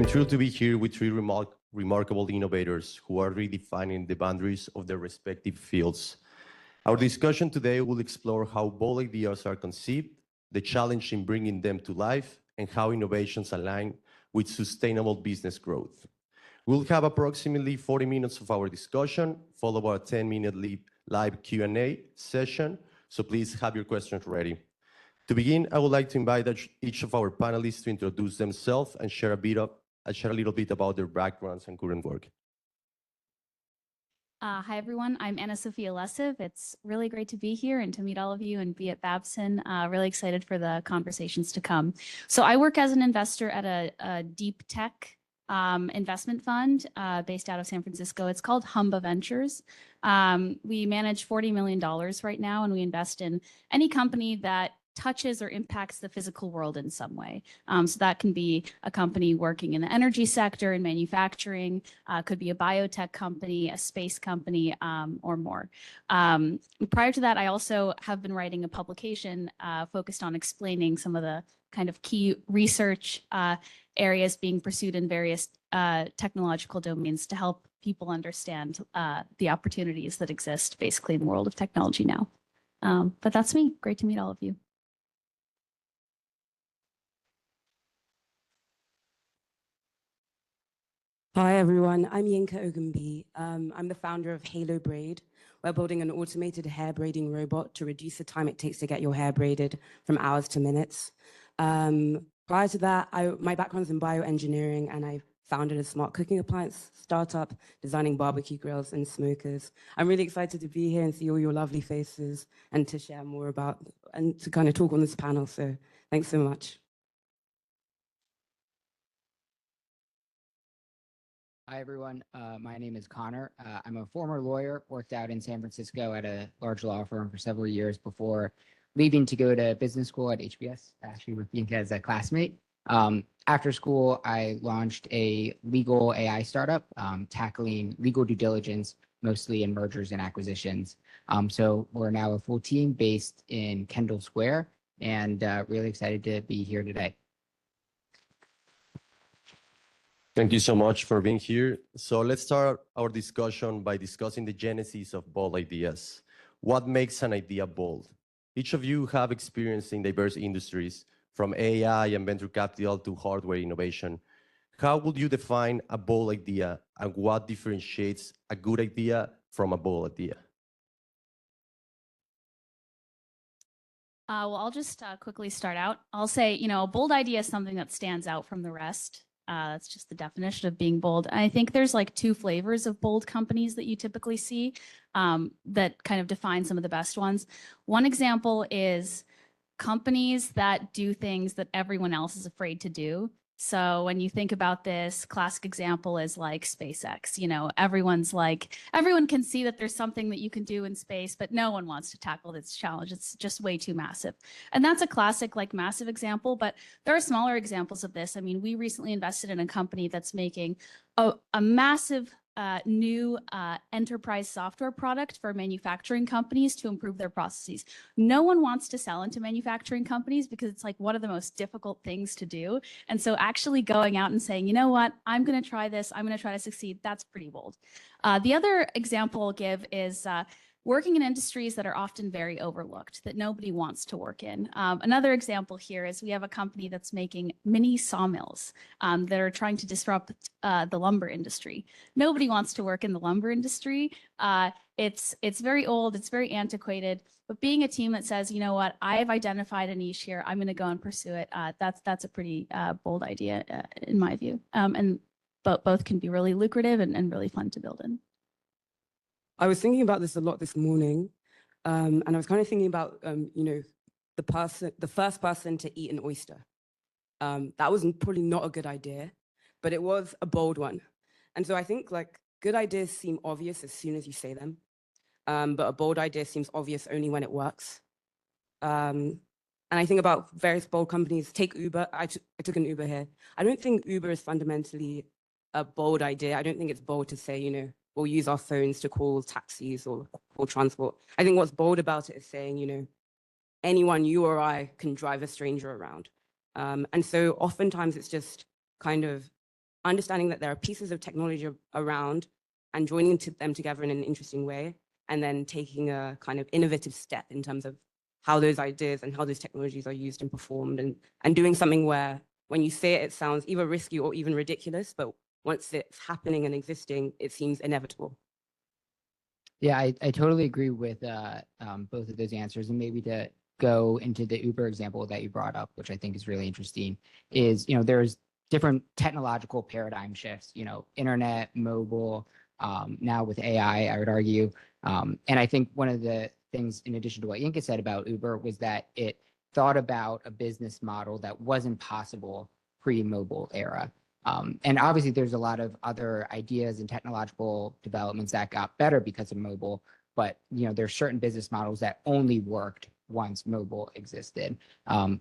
I'm thrilled to be here with three remarkable innovators who are redefining the boundaries of their respective fields. Our discussion today will explore how bold ideas are conceived, the challenge in bringing them to life, and how innovations align with sustainable business growth. We'll have approximately 40 minutes of our discussion, followed by a 10-minute live Q&A session, so please have your questions ready. To begin, I would like to invite each of our panelists to introduce themselves and share a little bit about their backgrounds and current work. Hi, everyone. I'm Ana-Sofia Lesiv. It's really great to be here and to meet all of you and be at Babson. Really excited for the conversations to come. So I work as an investor at a deep tech investment fund based out of San Francisco. It's called Humba Ventures. We manage $40 million right now, and we invest in any company that touches or impacts the physical world in some way. So that can be a company working in the energy sector and manufacturing, could be a biotech company, a space company, or more. Prior to that, I also have been writing a publication focused on explaining some of the kind of key research areas being pursued in various technological domains to help people understand the opportunities that exist basically in the world of technology now. But that's me. Great to meet all of you. Hi, everyone. I'm Yinka Ogunbiyi. I'm the founder of Halo Braid. We're building an automated hair braiding robot to reduce the time it takes to get your hair braided from hours to minutes. Prior to that, my background's in bioengineering, and I founded a smart cooking appliance startup designing barbecue grills and smokers. I'm really excited to be here and see all your lovely faces and to share more about and to kind of talk on this panel. So thanks so much. Hi, everyone. My name is Connor. I'm a former lawyer, worked out in San Francisco at a large law firm for several years before leaving to go to business school at HBS, actually with Yinka as a classmate. After school, I launched a legal AI startup tackling legal due diligence, mostly in mergers and acquisitions. So we're now a full team based in Kendall Square, and really excited to be here today. Thank you so much for being here. So let's start our discussion by discussing the genesis of bold ideas. What makes an idea bold? Each of you have experience in diverse industries, from AI and venture capital to hardware innovation. How would you define a bold idea, and what differentiates a good idea from a bold idea? Well, I'll just quickly start out. I'll say, a bold idea is something that stands out from the rest. That's just the definition of being bold. And I think there's like two flavors of bold companies that you typically see that kind of define some of the best ones. One example is companies that do things that everyone else is afraid to do. So when you think about this, classic example is like SpaceX. Everyone can see that there's something that you can do in space, but no one wants to tackle this challenge. It's just way too massive. And that's a classic, massive example, but there are smaller examples of this. I mean, we recently invested in a company that's making a massive new enterprise software product for manufacturing companies to improve their processes. No one wants to sell into manufacturing companies because it's like one of the most difficult things to do. And so actually going out and saying, you know what, I'm going to try this, I'm going to try to succeed, that's pretty bold. The other example I'll give is working in industries that are often very overlooked, that nobody wants to work in. Another example here is we have a company that's making mini sawmills that are trying to disrupt the lumber industry. Nobody wants to work in the lumber industry. It's very old, it's very antiquated, but being a team that says, you know what, I've identified a niche here, I'm gonna go and pursue it, that's a pretty bold idea in my view. And both can be really lucrative and really fun to build in. I was thinking about this a lot this morning, and I was kind of thinking about, the first person to eat an oyster. That was probably not a good idea, but it was a bold one. And so I think good ideas seem obvious as soon as you say them, but a bold idea seems obvious only when it works. And I think about various bold companies. Take Uber. I took an Uber here. I don't think Uber is fundamentally a bold idea. I don't think it's bold to say, we'll use our phones to call taxis or transport. I think what's bold about it is saying, anyone, you or I, can drive a stranger around. And so oftentimes it's just kind of understanding that there are pieces of technology around and joining them together in an interesting way, and then taking a kind of innovative step in terms of how those ideas and how those technologies are used and performed, and doing something where when you say it, it sounds either risky or even ridiculous, but once it's happening and existing, it seems inevitable. Yeah, I totally agree with both of those answers. And maybe to go into the Uber example that you brought up, which I think is really interesting, is, there's different technological paradigm shifts, internet, mobile, now with AI, I would argue. And I think one of the things, in addition to what Yinka said about Uber, was that it thought about a business model that wasn't possible pre-mobile era. And obviously, there's a lot of other ideas and technological developments that got better because of mobile. But there's certain business models that only worked once mobile existed.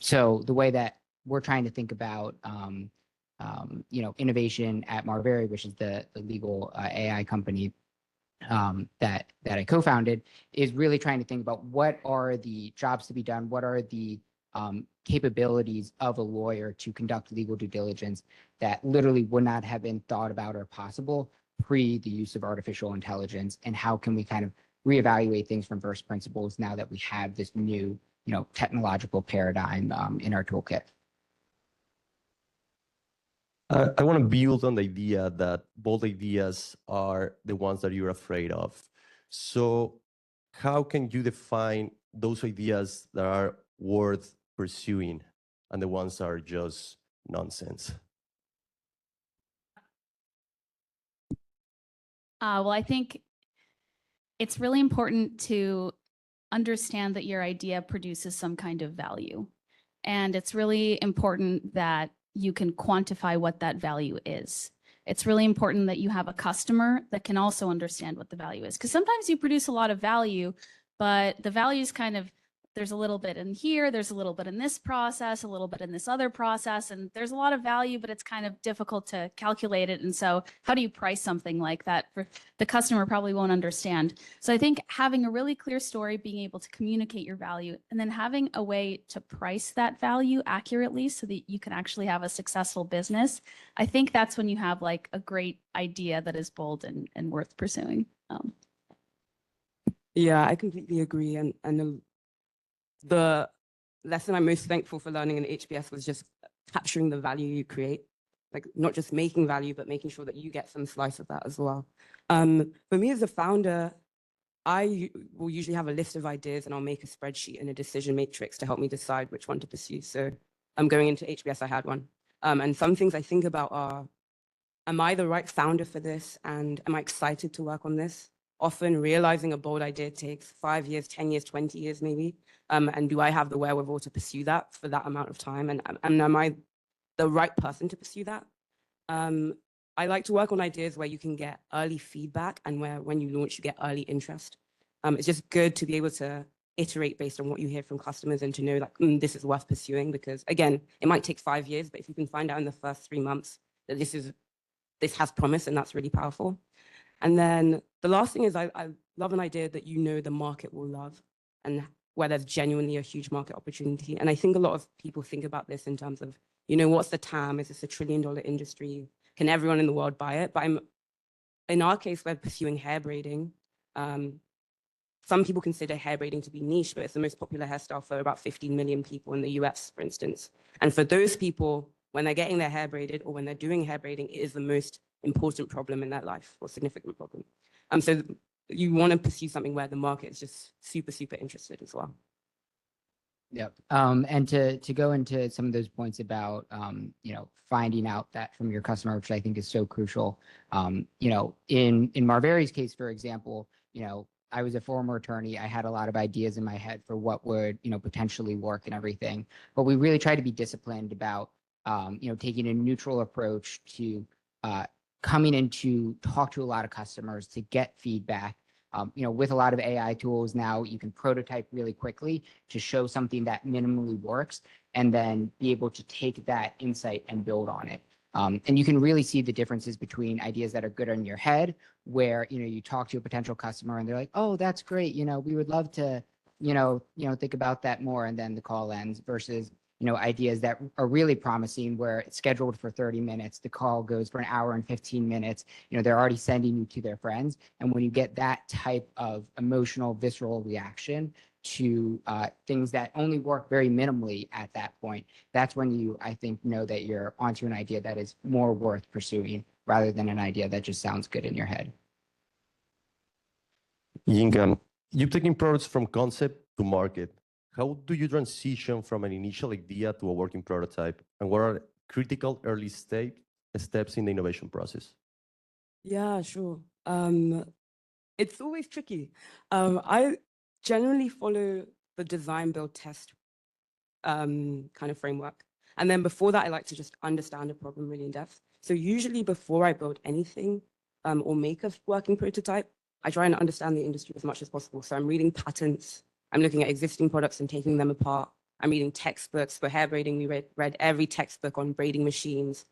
So the way that we're trying to think about innovation at Marbury, which is the legal AI company that I co-founded, is really trying to think about what are the jobs to be done, what are the capabilities of a lawyer to conduct legal due diligence that literally would not have been thought about or possible pre the use of artificial intelligence, and how can we kind of reevaluate things from first principles now that we have this new technological paradigm in our toolkit. I want to build on the idea that bold ideas are the ones that you're afraid of. So how can you define those ideas that are worth pursuing and the ones that are just nonsense? Well, I think it's really important to understand that your idea produces some kind of value. And it's really important that you can quantify what that value is. It's really important that you have a customer that can also understand what the value is. Because sometimes you produce a lot of value, but the value is kind of, there's a little bit in here, there's a little bit in this process, a little bit in this other process, and there's a lot of value, but it's kind of difficult to calculate it. And so how do you price something like that? For the customer probably won't understand. So I think having a really clear story, being able to communicate your value, and then having a way to price that value accurately so that you can actually have a successful business, I think that's when you have like a great idea that is bold and worth pursuing. Yeah, I completely agree. And the lesson I'm most thankful for learning in HBS was just capturing the value you create, like not just making value, but making sure that you get some slice of that as well. For me as a founder, I will usually have a list of ideas and I'll make a spreadsheet and a decision matrix to help me decide which one to pursue. So I'm going into HBS, I had one. And some things I think about are, am I the right founder for this? And am I excited to work on this? Often realizing a bold idea takes 5 years, 10 years, 20 years maybe. And do I have the wherewithal to pursue that for that amount of time? And am I the right person to pursue that? I like to work on ideas where you can get early feedback and where when you launch, you get early interest. It's just good to be able to iterate based on what you hear from customers and to know like, this is worth pursuing, because again, it might take 5 years, but if you can find out in the first 3 months that this has promise, and that's really powerful. And then the last thing is I love an idea that the market will love and where there's genuinely a huge market opportunity. And I think a lot of people think about this in terms of, what's the TAM? Is this $1 trillion industry? Can everyone in the world buy it? But in our case, we're pursuing hair braiding. Some people consider hair braiding to be niche, but it's the most popular hairstyle for about 15 million people in the US, for instance. And for those people, when they're getting their hair braided or when they're doing hair braiding, it is the most important problem in their life, or significant problem. So you want to pursue something where the market is just super, super interested as well. Yep. And to go into some of those points about, finding out that from your customer, which I think is so crucial. In Marbury's case, for example, I was a former attorney. I had a lot of ideas in my head for what would, potentially work and everything. But we really tried to be disciplined about, taking a neutral approach to coming in to talk to a lot of customers to get feedback. With a lot of AI tools now, you can prototype really quickly to show something that minimally works, and then be able to take that insight and build on it. And you can really see the differences between ideas that are good in your head, where you talk to a potential customer and they're like, "Oh, that's great. We would love to, think about that more," and then the call ends. Versus ideas that are really promising where it's scheduled for 30 minutes, the call goes for an hour and 15 minutes, they're already sending you to their friends. And when you get that type of emotional, visceral reaction to things that only work very minimally at that point, that's when you, I think, know that you're onto an idea that is more worth pursuing rather than an idea that just sounds good in your head. Yinka, you've taken products from concept to market. How do you transition from an initial idea to a working prototype? And what are critical early steps in the innovation process? Yeah, sure. It's always tricky. I generally follow the design, build, test kind of framework. And then before that, I like to just understand a problem really in depth. So usually before I build anything or make a working prototype, I try and understand the industry as much as possible. So I'm reading patents, I'm looking at existing products and taking them apart. I'm reading textbooks for hair braiding. We read every textbook on braiding machines.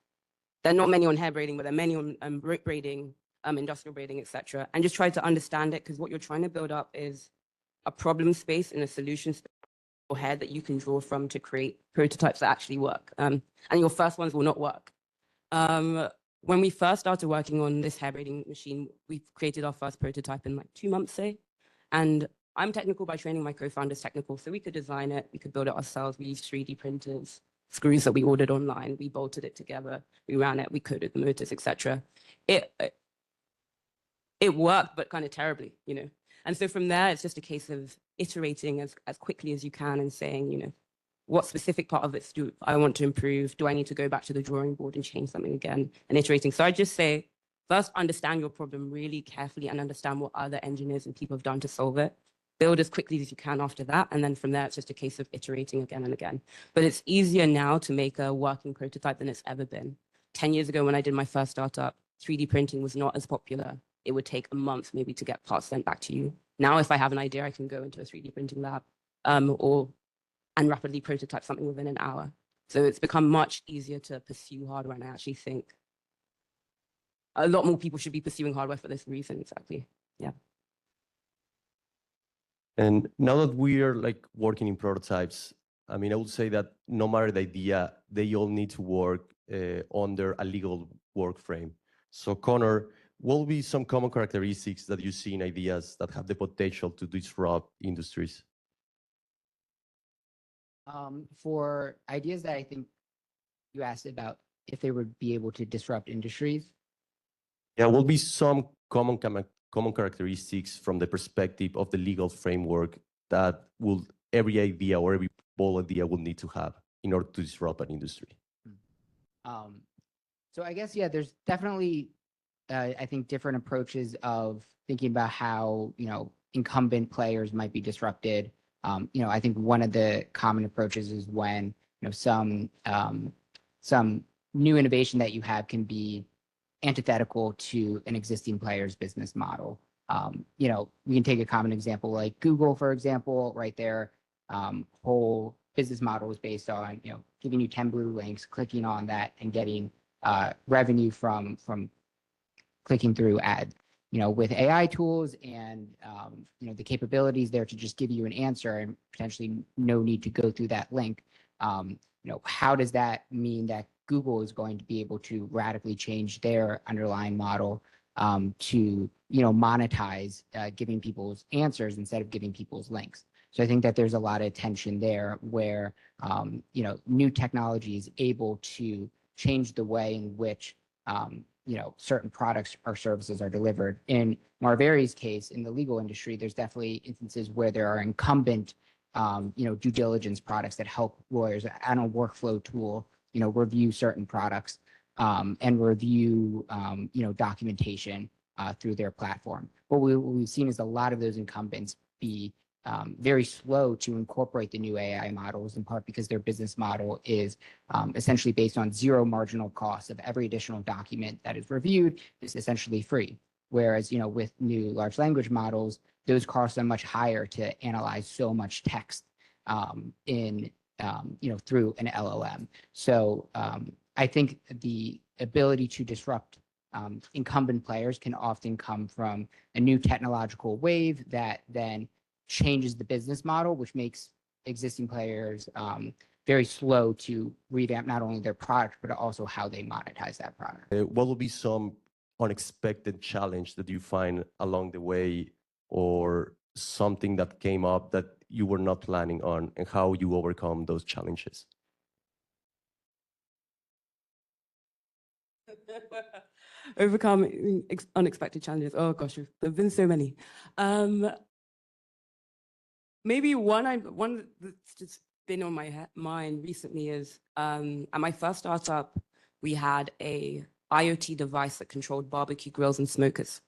There are not many on hair braiding, but there are many on rope braiding, industrial braiding, etc. And just try to understand it, because what you're trying to build up is a problem space and a solution space or hair that you can draw from to create prototypes that actually work. And your first ones will not work. When we first started working on this hair braiding machine, we created our first prototype in like 2 months, say. And I'm technical by training, my co-founder's technical, so we could design it, we could build it ourselves. We used 3D printers, screws that we ordered online, we bolted it together, we ran it, we coded the motors, etc. It worked, but kind of terribly, And so from there, it's just a case of iterating as quickly as you can and saying, what specific part of it do I want to improve? Do I need to go back to the drawing board and change something again, and iterating? So I just say, first, understand your problem really carefully and understand what other engineers and people have done to solve it. Build as quickly as you can after that. And then from there, it's just a case of iterating again and again. But it's easier now to make a working prototype than it's ever been. 10 years ago, when I did my first startup, 3D printing was not as popular. It would take a month maybe to get parts sent back to you. Now, if I have an idea, I can go into a 3D printing lab and rapidly prototype something within an hour. So it's become much easier to pursue hardware. And I actually think a lot more people should be pursuing hardware for this reason, exactly. Yeah. And now that we are working in prototypes, I would say that no matter the idea, they all need to work under a legal work frame. So Connor, what will be some common characteristics that you see in ideas that have the potential to disrupt industries? For ideas that I think you asked about if they would be able to disrupt industries. Yeah, will be some common characteristics from the perspective of the legal framework that every idea or every bold idea will need to have in order to disrupt an industry. So I guess, yeah, there's definitely, I think, different approaches of thinking about how, incumbent players might be disrupted. I think one of the common approaches is when, some new innovation that you have can be antithetical to an existing player's business model. We can take a common example like Google, for example, right there. Whole business model is based on, giving you 10 blue links, clicking on that and getting revenue from clicking through ads. With AI tools and, the capabilities there to just give you an answer and potentially no need to go through that link. How does that mean that Google is going to be able to radically change their underlying model to, monetize giving people's answers instead of giving people's links? So I think that there's a lot of tension there where, new technology is able to change the way in which, certain products or services are delivered. In Marveri's case, in the legal industry, there's definitely instances where there are incumbent, due diligence products that help lawyers on a workflow tool, review certain products and review, documentation through their platform. What we've seen is a lot of those incumbents be very slow to incorporate the new AI models, in part because their business model is essentially based on zero marginal cost of every additional document that is reviewed is essentially free. Whereas, with new large language models, those costs are much higher to analyze so much text through an LLM. So I think the ability to disrupt incumbent players can often come from a new technological wave that then changes the business model, which makes existing players very slow to revamp not only their product, but also how they monetize that product. What will be some unexpected challenge that you find along the way, or something that came up that you were not planning on, and how you overcome those challenges? Overcome unexpected challenges. Oh gosh, there've been so many. Maybe one that's just been on my mind recently is at my first startup, we had a IoT device that controlled barbecue grills and smokers.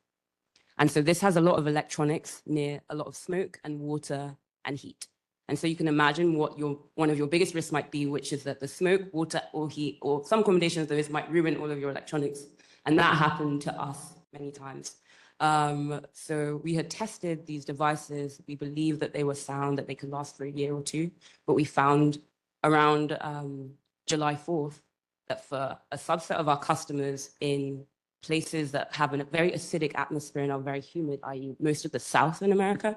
And so this has a lot of electronics near a lot of smoke and water and heat. And so you can imagine what one of your biggest risks might be, which is that the smoke, water, or heat, or some combination of those might ruin all of your electronics. And that happened to us many times. So we had tested these devices. We believed that they were sound, that they could last for a year or two. But we found around July 4th that for a subset of our customers in places that have a very acidic atmosphere and are very humid, i.e. most of the South in America,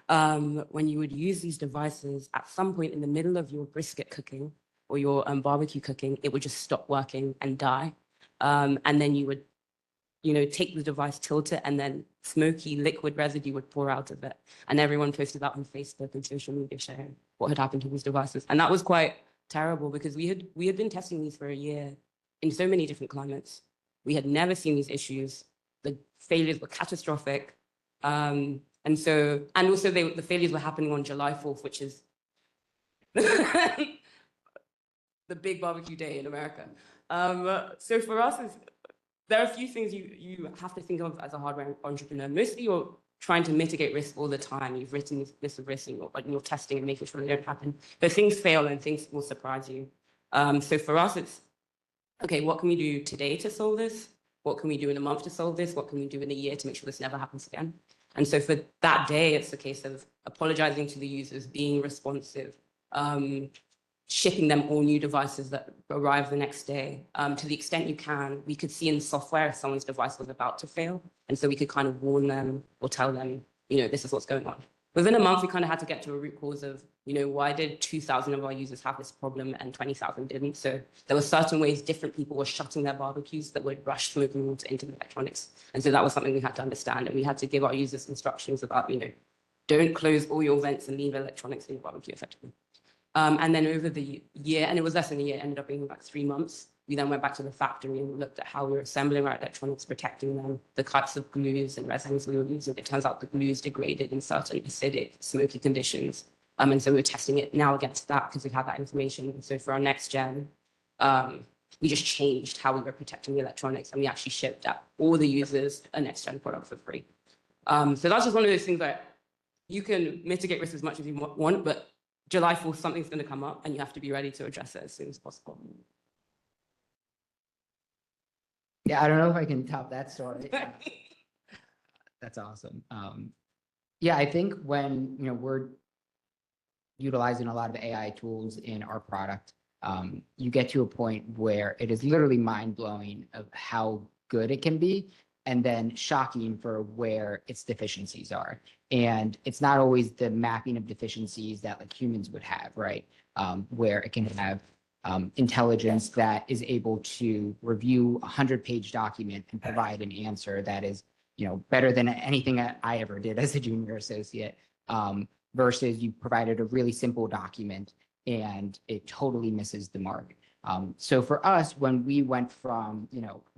when you would use these devices, at some point in the middle of your brisket cooking or your barbecue cooking, it would just stop working and die. And then you would, take the device, tilt it, and then smoky liquid residue would pour out of it. And everyone posted that on Facebook and social media sharing what had happened to these devices. And that was quite terrible because we had been testing these for a year in so many different climates. We had never seen these issues. The failures were catastrophic. And also the failures were happening on July 4th, which is the big barbecue day in America. So for us, there are a few things you have to think of as a hardware entrepreneur. Mostly you're trying to mitigate risk all the time. You've written this list of risks and you're testing and making sure they don't happen. But things fail and things will surprise you. So for us, it's, okay, what can we do today to solve this? What can we do in a month to solve this? What can we do in a year to make sure this never happens again? And so for that day, it's a case of apologizing to the users, being responsive, shipping them all new devices that arrive the next day. To the extent you can, we could see in software if someone's device was about to fail. And so we could kind of warn them or tell them, this is what's going on. Within a month, we kind of had to get to a root cause of, why did 2,000 of our users have this problem and 20,000 didn't? So there were certain ways different people were shutting their barbecues that would rush smoking water into the electronics. And so that was something we had to understand. And we had to give our users instructions about, don't close all your vents and leave electronics in your barbecue effectively. And then over the year, and it was less than a year, it ended up being like 3 months. We then went back to the factory and looked at how we were assembling our electronics, protecting them, the types of glues and resins we were using. It turns out the glues degraded in certain acidic, smoky conditions. And so we were testing it now against that because we had that information. And so for our next gen, we just changed how we were protecting the electronics, and we actually shipped out all the users a next gen product for free. So that's just one of those things that you can mitigate risk as much as you want, but July 4th, something's going to come up and you have to be ready to address it as soon as possible. Yeah, I don't know if I can top that story. That's awesome. Yeah, I think when we're utilizing a lot of AI tools in our product, you get to a point where it is literally mind-blowing of how good it can be, and then shocking for where its deficiencies are. And it's not always the mapping of deficiencies that like humans would have, right? Where it can have intelligence that is able to review a 100-page document and provide an answer that is, better than anything that I ever did as a junior associate, versus you provided a really simple document and it totally misses the mark. So for us, when we went from,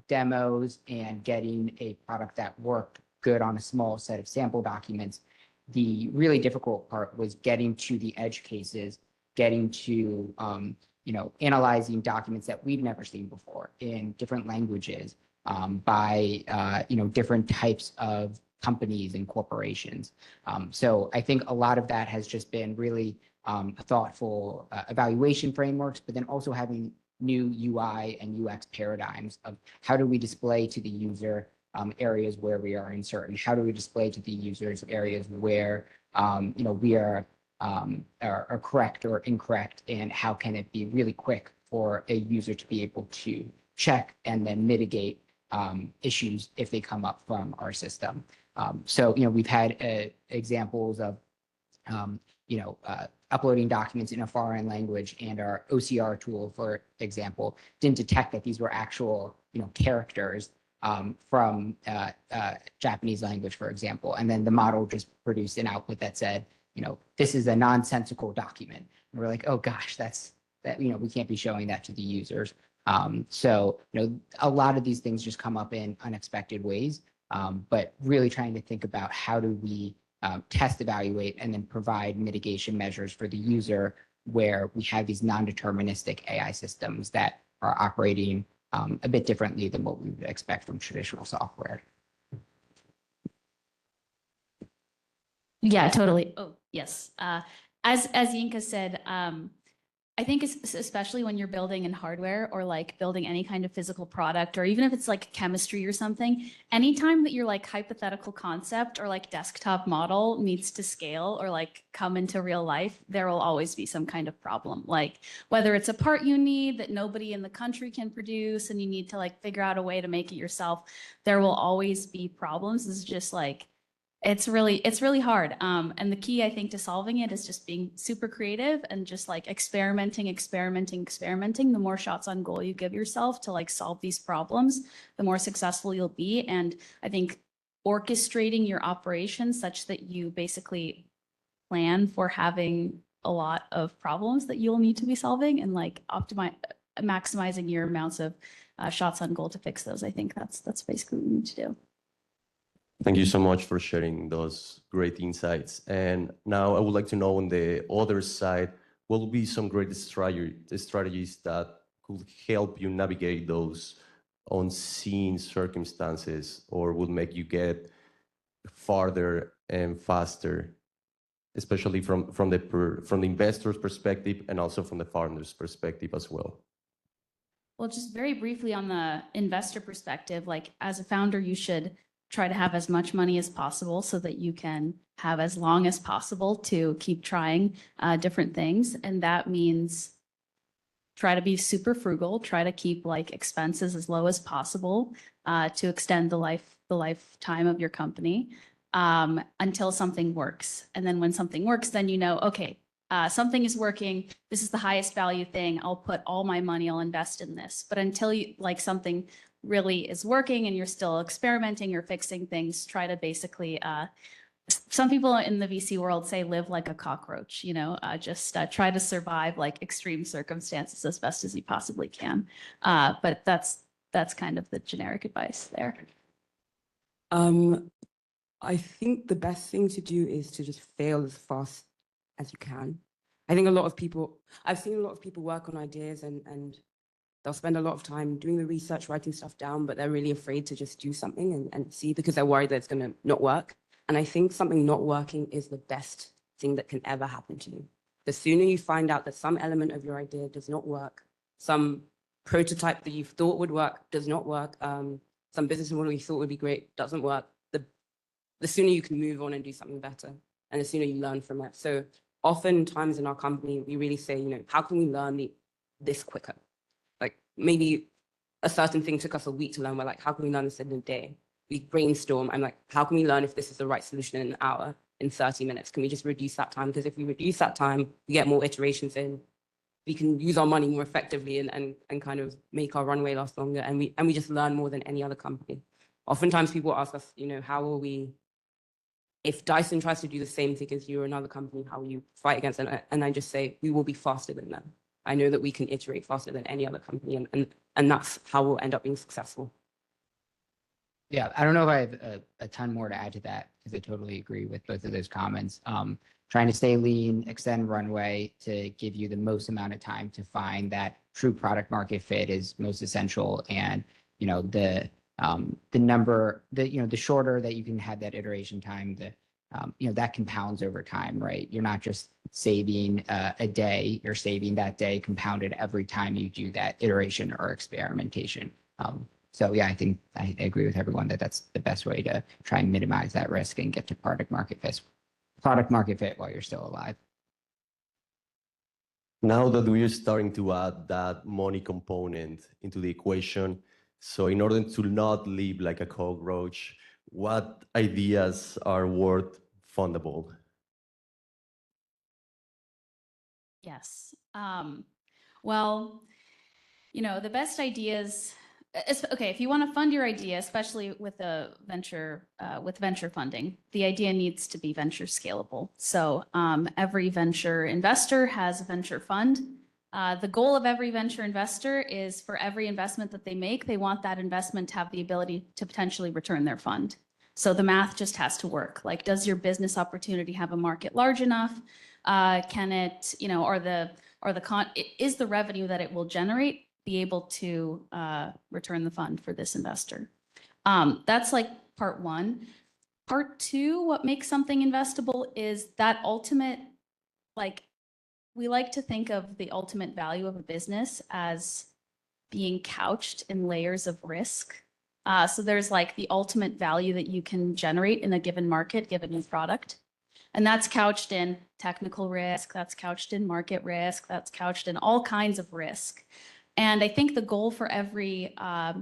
demos and getting a product that worked good on a small set of sample documents, the really difficult part was getting to the edge cases, getting to, analyzing documents that we've never seen before in different languages, by, different types of companies and corporations. So I think a lot of that has just been really thoughtful evaluation frameworks, but then also having new UI and UX paradigms of how do we display to the user areas where we are uncertain? How do we display to the users areas where we are correct or incorrect, and how can it be really quick for a user to be able to check and then mitigate issues if they come up from our system. So we've had examples of uploading documents in a foreign language, and our OCR tool, for example, didn't detect that these were actual, characters from Japanese language, for example. And then the model just produced an output that said, this is a nonsensical document. And we're like, oh gosh, we can't be showing that to the users. So, a lot of these things just come up in unexpected ways, but really trying to think about how do we test, evaluate, and then provide mitigation measures for the user where we have these non-deterministic AI systems that are operating a bit differently than what we would expect from traditional software. Yeah, totally. Oh, yes. As Yinka said, I think especially when you're building in hardware or like building any kind of physical product, or even if it's like chemistry or something, anytime that your like hypothetical concept or like desktop model needs to scale or like come into real life, there will always be some kind of problem. Like whether it's a part you need that nobody in the country can produce and you need to like figure out a way to make it yourself, there will always be problems. It's just like, it's really hard. And the key, I think, to solving it is just being super creative and just like experimenting. The more shots on goal you give yourself to like solve these problems, the more successful you'll be. And I think orchestrating your operations such that you basically plan for having a lot of problems that you'll need to be solving and like maximizing your amounts of shots on goal to fix those. I think that's basically what we need to do. Thank you so much for sharing those great insights. And now I would like to know on the other side, what will be some great strategies that could help you navigate those unseen circumstances or will make you get farther and faster, especially from the investor's perspective and also from the founder's perspective as well? Well, just very briefly on the investor perspective, like as a founder, you should try to have as much money as possible so that you can have as long as possible to keep trying different things. And that means try to be super frugal, try to keep like expenses as low as possible to extend the lifetime of your company until something works. And then when something works, then okay, something is working. This is the highest value thing. I'll put all my money, I'll invest in this. But until something really is working and you're still experimenting or fixing things, try to basically, some people in the VC world say live like a cockroach, just try to survive like extreme circumstances as best as you possibly can. But that's kind of the generic advice there. I think the best thing to do is to just fail as fast as you can. I think I've seen a lot of people work on ideas and they'll spend a lot of time doing the research, writing stuff down, but they're really afraid to just do something and see because they're worried that it's going to not work. And I think something not working is the best thing that can ever happen to you. The sooner you find out that some element of your idea does not work, some prototype that you thought would work does not work, some business model you thought would be great doesn't work, the sooner you can move on and do something better, and the sooner you learn from it. So oftentimes in our company, we really say, how can we learn this quicker? Like maybe a certain thing took us a week to learn. We're like, how can we learn this in a day? We brainstorm. I'm like, how can we learn if this is the right solution in an hour, in 30 minutes? Can we just reduce that time? Because if we reduce that time, we get more iterations in. We can use our money more effectively and kind of make our runway last longer. And we just learn more than any other company. Oftentimes people ask us, how will we, if Dyson tries to do the same thing as you or another company, how will you fight against them? And I just say, we will be faster than them. I know that we can iterate faster than any other company, and that's how we'll end up being successful. Yeah, I don't know if I have a ton more to add to that because I totally agree with both of those comments. Trying to stay lean, extend runway to give you the most amount of time to find that true product market fit is most essential. And the shorter that you can have that iteration time, that compounds over time, right? You're not just saving a day, you're saving that day compounded every time you do that iteration or experimentation. So yeah, I think I agree with everyone that that's the best way to try and minimize that risk and get to product market fit while you're still alive. Now that we are starting to add that money component into the equation, so in order to not live like a cockroach, what ideas are worth fundable? Yes. Well, the best ideas, okay, if you want to fund your idea, especially with a with venture funding, the idea needs to be venture scalable. So every venture investor has a venture fund. The goal of every venture investor is for every investment that they make, they want that investment to have the ability to potentially return their fund. So the math just has to work. Like, does your business opportunity have a market large enough? Can it, is the revenue that it will generate be able to return the fund for this investor? That's like part one. Part two, what makes something investable is that ultimate, like, we like to think of the ultimate value of a business as being couched in layers of risk. So there's like the ultimate value that you can generate in a given market, given a product. And that's couched in technical risk, that's couched in market risk, that's couched in all kinds of risk. And I think the goal for every founder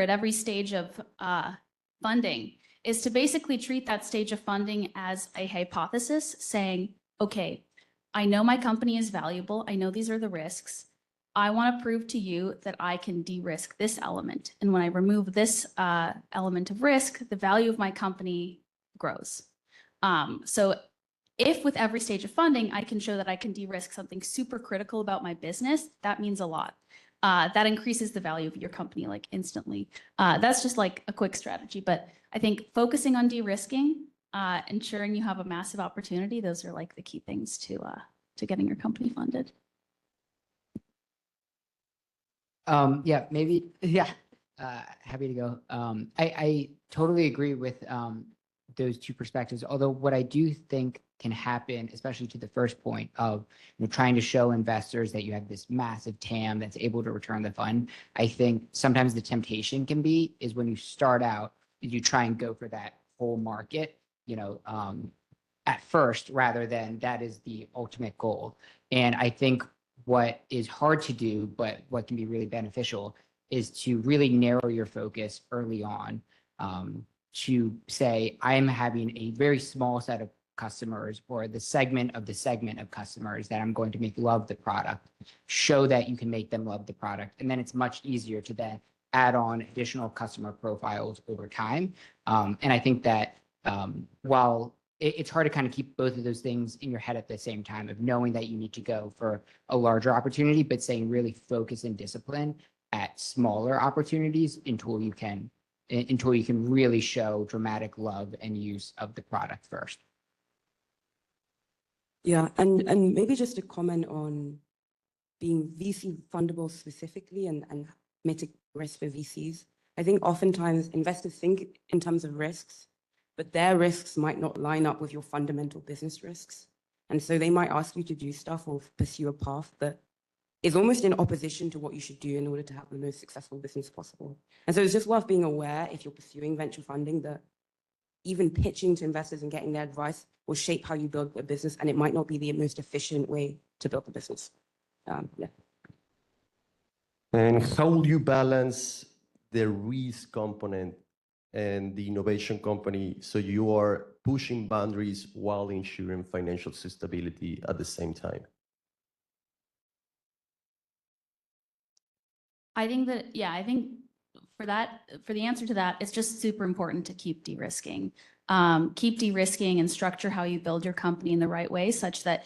at every stage of funding is to basically treat that stage of funding as a hypothesis, saying, okay, I know my company is valuable. I know these are the risks. I want to prove to you that I can de-risk this element. And when I remove this element of risk, the value of my company grows. So if with every stage of funding, I can show that I can de-risk something super critical about my business, that means a lot. That increases the value of your company like instantly. That's just like a quick strategy, but I think focusing on de-risking, ensuring you have a massive opportunity, those are like the key things to getting your company funded. Yeah, maybe, yeah, happy to go. I totally agree with those two perspectives, although what I do think can happen, especially to the first point of trying to show investors that you have this massive TAM that's able to return the fund. I think sometimes the temptation can be is when you start out, you try and go for that whole market, at first, rather than that is the ultimate goal. And I think what is hard to do, but what can be really beneficial is to really narrow your focus early on. To say, I'm having a very small set of customers or the segment of customers that I'm going to make love the product, show that you can make them love the product. And then it's much easier to then add on additional customer profiles over time. And I think that while it's hard to kind of keep both of those things in your head at the same time of knowing that you need to go for a larger opportunity, but saying really focus and discipline at smaller opportunities until you can really show dramatic love and use of the product first. Yeah, and maybe just a comment on being VC fundable specifically and mitigate risk for VCs. I think oftentimes investors think in terms of risks, but their risks might not line up with your fundamental business risks. And so they might ask you to do stuff or pursue a path that is almost in opposition to what you should do in order to have the most successful business possible. And so it's just worth being aware if you're pursuing venture funding that even pitching to investors and getting their advice will shape how you build a business, and it might not be the most efficient way to build a business. Yeah. And how will you balance the risk component and the innovation company so you are pushing boundaries while ensuring financial stability at the same time? I think for the answer to that, it's just super important to keep de-risking. Keep de-risking and structure how you build your company in the right way, such that,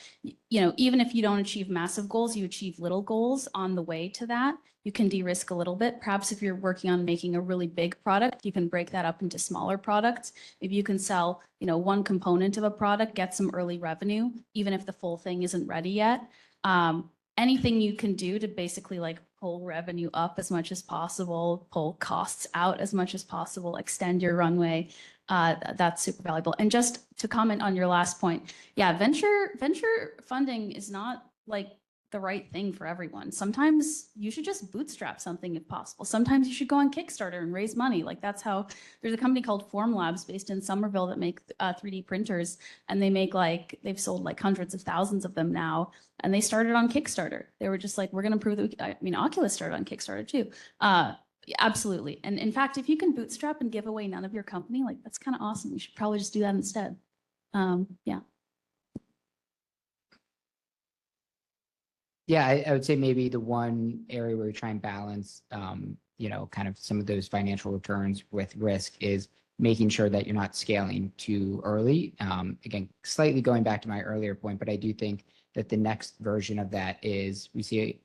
even if you don't achieve massive goals, you achieve little goals on the way to that. You can de-risk a little bit. Perhaps if you're working on making a really big product, you can break that up into smaller products. If you can sell, one component of a product, get some early revenue, even if the full thing isn't ready yet. Anything you can do to basically like pull revenue up as much as possible, pull costs out as much as possible, extend your runway, that's super valuable. And just to comment on your last point, yeah, venture funding is not like the right thing for everyone. Sometimes you should just bootstrap something if possible. Sometimes you should go on Kickstarter and raise money. Like that's how, there's a company called Formlabs based in Somerville that make 3D printers, and they've sold like hundreds of thousands of them now. And they started on Kickstarter. They were just like, we're going to prove that Oculus started on Kickstarter too. Absolutely. And in fact, if you can bootstrap and give away none of your company, like that's kind of awesome. You should probably just do that instead. Yeah. Yeah, I would say maybe the one area where we try and balance, kind of some of those financial returns with risk is making sure that you're not scaling too early. Again, slightly going back to my earlier point, but I do think that the next version of that is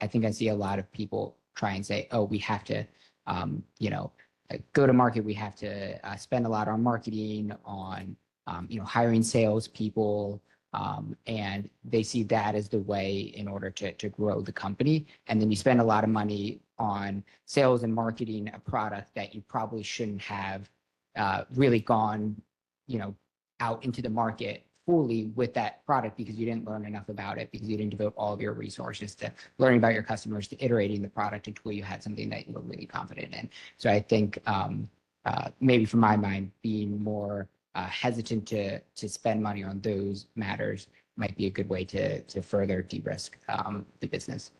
I think I see a lot of people try and say, oh, we have to, go to market. We have to spend a lot on marketing, on, hiring salespeople, and they see that as the way in order to grow the company. And then you spend a lot of money on sales and marketing a product that you probably shouldn't have really gone, out into the market fully with that product because you didn't learn enough about it, because you didn't devote all of your resources to learning about your customers, to iterating the product until you had something that you were really confident in. So I think maybe from my mind, being more hesitant to spend money on those matters might be a good way to further de-risk the business.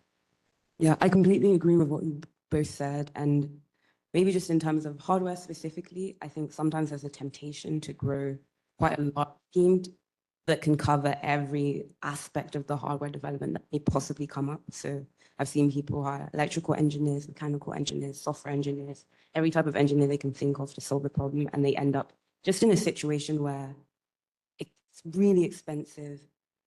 Yeah, I completely agree with what you both said. And maybe just in terms of hardware specifically, I think sometimes there's a temptation to grow quite a large team that can cover every aspect of the hardware development that may possibly come up. So I've seen people hire electrical engineers, mechanical engineers, software engineers, every type of engineer they can think of to solve the problem. And they end up just in a situation where it's really expensive.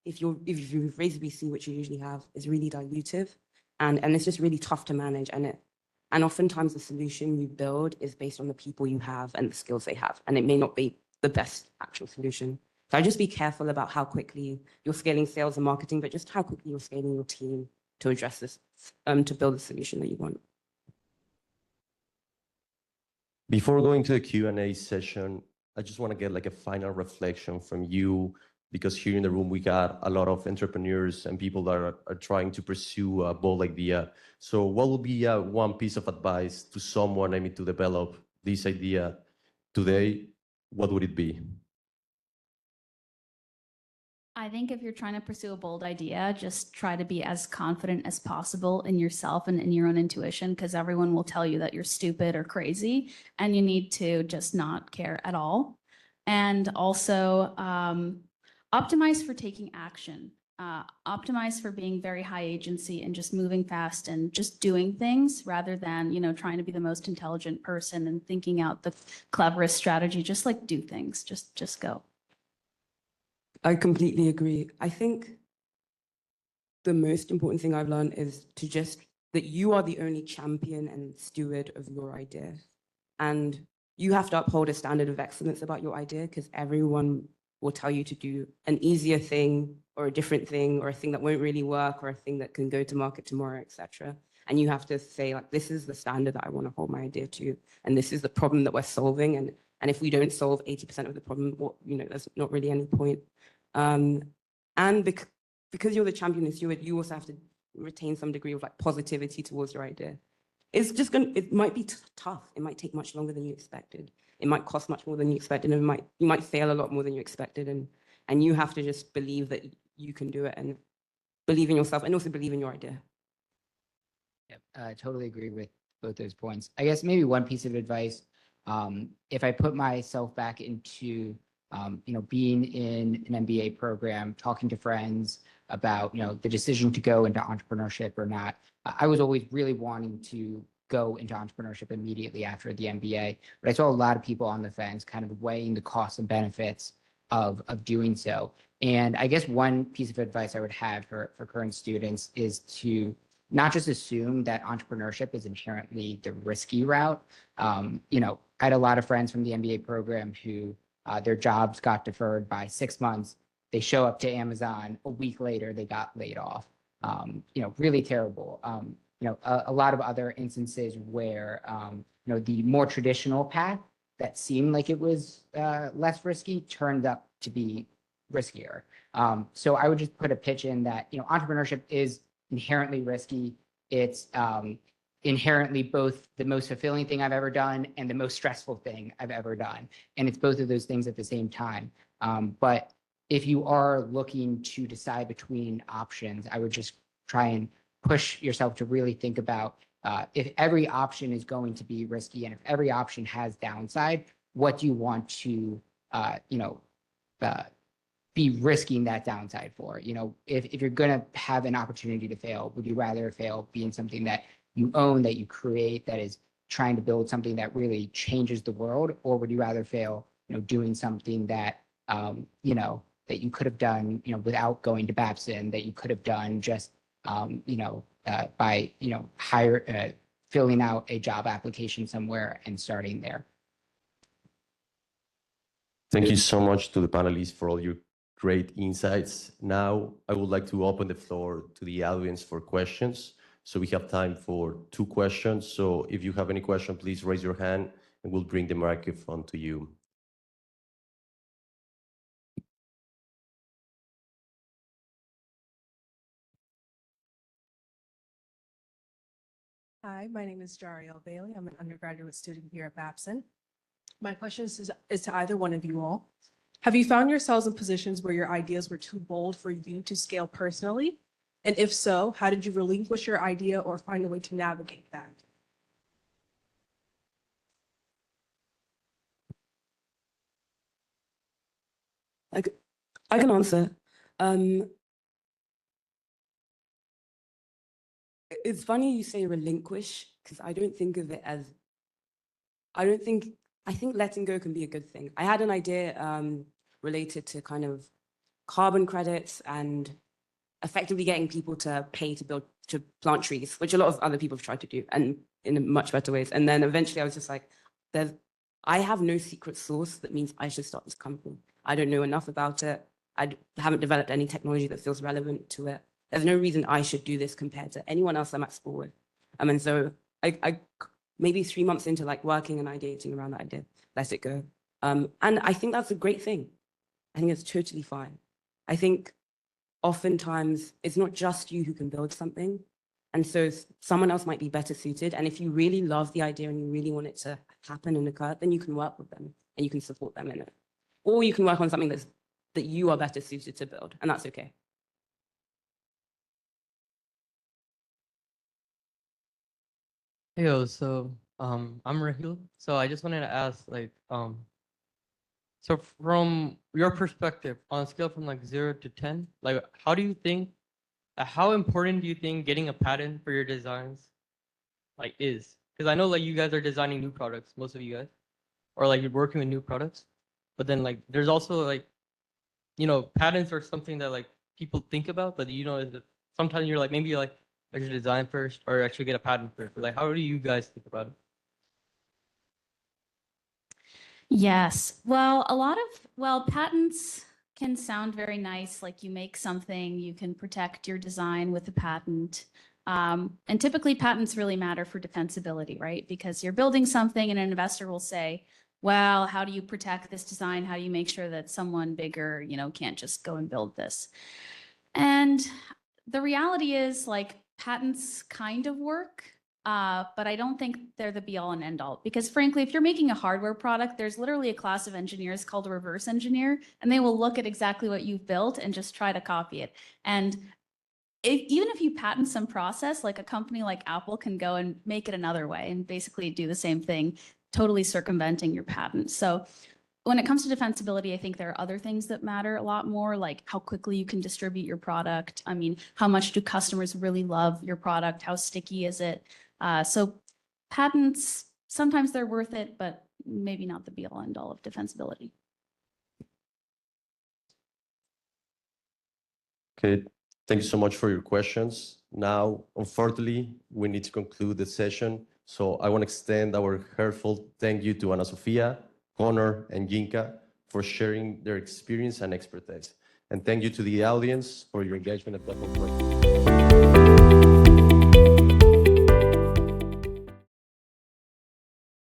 If you've raised VC, which you usually have, is really dilutive. And it's just really tough to manage. And oftentimes the solution you build is based on the people you have and the skills they have. And it may not be the best actual solution. So just be careful about how quickly you're scaling sales and marketing, but just how quickly you're scaling your team to address this, to build the solution that you want. Before going to the Q&A session, I just want to get like a final reflection from you, because here in the room, we got a lot of entrepreneurs and people that are trying to pursue a bold idea. So what would be one piece of advice to someone aiming to develop this idea today? What would it be? I think if you're trying to pursue a bold idea, just try to be as confident as possible in yourself and in your own intuition, because everyone will tell you that you're stupid or crazy, and you need to just not care at all. And also optimize for taking action. Optimize for being very high agency and just moving fast and just doing things rather than, trying to be the most intelligent person and thinking out the cleverest strategy. Just like do things, just go. I completely agree. I think the most important thing I've learned is that you are the only champion and steward of your idea. And you have to uphold a standard of excellence about your idea, because everyone will tell you to do an easier thing or a different thing or a thing that won't really work or a thing that can go to market tomorrow, etc. And you have to say, like, this is the standard that I want to hold my idea to, and this is the problem that we're solving. And if we don't solve 80% of the problem, there's not really any point. And because you're the champion and steward, you also have to retain some degree of like positivity towards your idea. It might be tough. It might take much longer than you expected. It might cost much more than you expected, and you might fail a lot more than you expected. And you have to just believe that you can do it, and believe in yourself, and also believe in your idea. Yep, I totally agree with both those points. I guess maybe one piece of advice, if I put myself back into being in an MBA program, talking to friends about, the decision to go into entrepreneurship or not. I was always really wanting to go into entrepreneurship immediately after the MBA, but I saw a lot of people on the fence kind of weighing the costs and benefits of doing so. And I guess one piece of advice I would have for current students is to not just assume that entrepreneurship is inherently the risky route. I had a lot of friends from the MBA program who their jobs got deferred by 6 months. They show up to Amazon a week later, they got laid off. Really terrible. A lot of other instances where, the more traditional path that seemed like it was less risky turned up to be riskier. So I would just put a pitch in that, entrepreneurship is inherently risky. It's inherently both the most fulfilling thing I've ever done and the most stressful thing I've ever done. And it's both of those things at the same time. But if you are looking to decide between options, I would just try and push yourself to really think about if every option is going to be risky and if every option has downside, what do you want to, be risking that downside for? You know, if you're going to have an opportunity to fail, would you rather fail being something that you own, that you create, that is trying to build something that really changes the world? Or would you rather fail, you know, doing something that, you know, that you could have done, you know, without going to Babson, that you could have done just, you know, by, you know, filling out a job application somewhere and starting there? Thank you so much to the panelists for all your great insights. Now, I would like to open the floor to the audience for questions. So we have time for 2 questions. So if you have any question, please raise your hand and we'll bring the microphone to you. Hi, my name is Jariel Bailey. I'm an undergraduate student here at Babson. My question is to either one of you all. Have you found yourselves in positions where your ideas were too bold for you to scale personally? And if so, how did you relinquish your idea or find a way to navigate that? I can answer. It's funny you say relinquish, because I don't think of it as, I think letting go can be a good thing. I had an idea related to kind of carbon credits and effectively getting people to pay to plant trees, which a lot of other people have tried to do, and in much better ways. And then eventually I was just like, I have no secret sauce that means I should start this company. I don't know enough about it. I haven't developed any technology that feels relevant to it. There's no reason I should do this compared to anyone else I'm at school with. And so I maybe 3 months into like working and ideating around that idea, let it go. And I think that's a great thing. I think it's totally fine. I think oftentimes it's not just you who can build something. And so someone else might be better suited. And if you really love the idea and you really want it to happen and occur, then you can work with them and you can support them in it. Or you can work on something that you are better suited to build, and that's okay. Hey, yo, so I'm Rahil. So I just wanted to ask, like, so from your perspective, on a scale from like 0 to 10, like, how important do you think getting a patent for your designs, like, is? Because I know, like, you guys are designing new products, most of you guys, or like you're working with new products, but then like there's also like, you know, patents are something that like people think about, but you know, sometimes you're like, maybe you're like, I should design first, or I should get a patent first. Like, how do you guys think about it? Yes. Well, patents can sound very nice. Like you make something, you can protect your design with a patent. And typically patents really matter for defensibility, right? Because you're building something and an investor will say, well, how do you protect this design? How do you make sure that someone bigger, you know, can't just go and build this? And the reality is like patents kind of work, but I don't think they're the be all and end all, because frankly, if you're making a hardware product, there's literally a class of engineers called a reverse engineer, and they will look at exactly what you've built and just try to copy it. And even if you patent some process, like a company like Apple can go and make it another way and basically do the same thing, totally circumventing your patent. So when it comes to defensibility, I think there are other things that matter a lot more, like how quickly you can distribute your product. I mean, how much do customers really love your product? How sticky is it? So patents, sometimes they're worth it, but maybe not the be all end all of defensibility. Okay, thank you so much for your questions. Now, unfortunately, we need to conclude the session. So I want to extend our heartfelt thank you to Ana-Sofia, Connor, and Yinka for sharing their experience and expertise. And thank you to the audience for your engagement and platform.